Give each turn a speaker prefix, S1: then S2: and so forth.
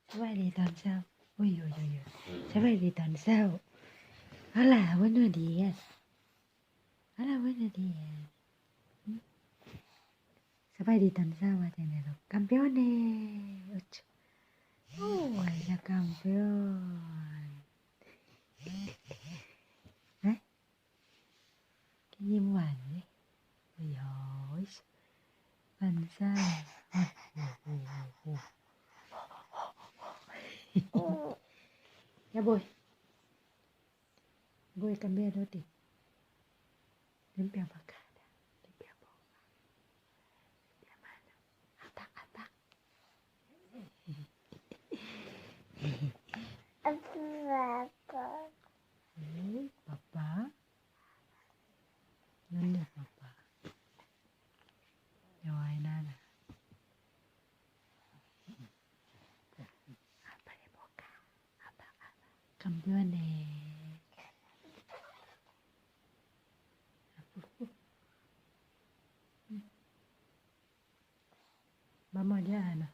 S1: สบายดีตอนเช้าโอ้ยโอ้ยโอ้ยโอ้ยสบายดีตอนเช้าอะไรวันนี้ดีอ่ะอะไรวันนี้ดีอ่ะสบายดีตอนเช้าว่าจังได๋ลูกcampione oh la campione ฮะยิ้มหวานเลยโอ้ยโอ้ยตอนเช้าโอ้โอ้โอ้โอ้ ya voy a cambiar de ti limpia bacana limpia boca limpia mano atak atak papá ¿dónde papá? No hay nada abre boca apa campione vamos allá Ana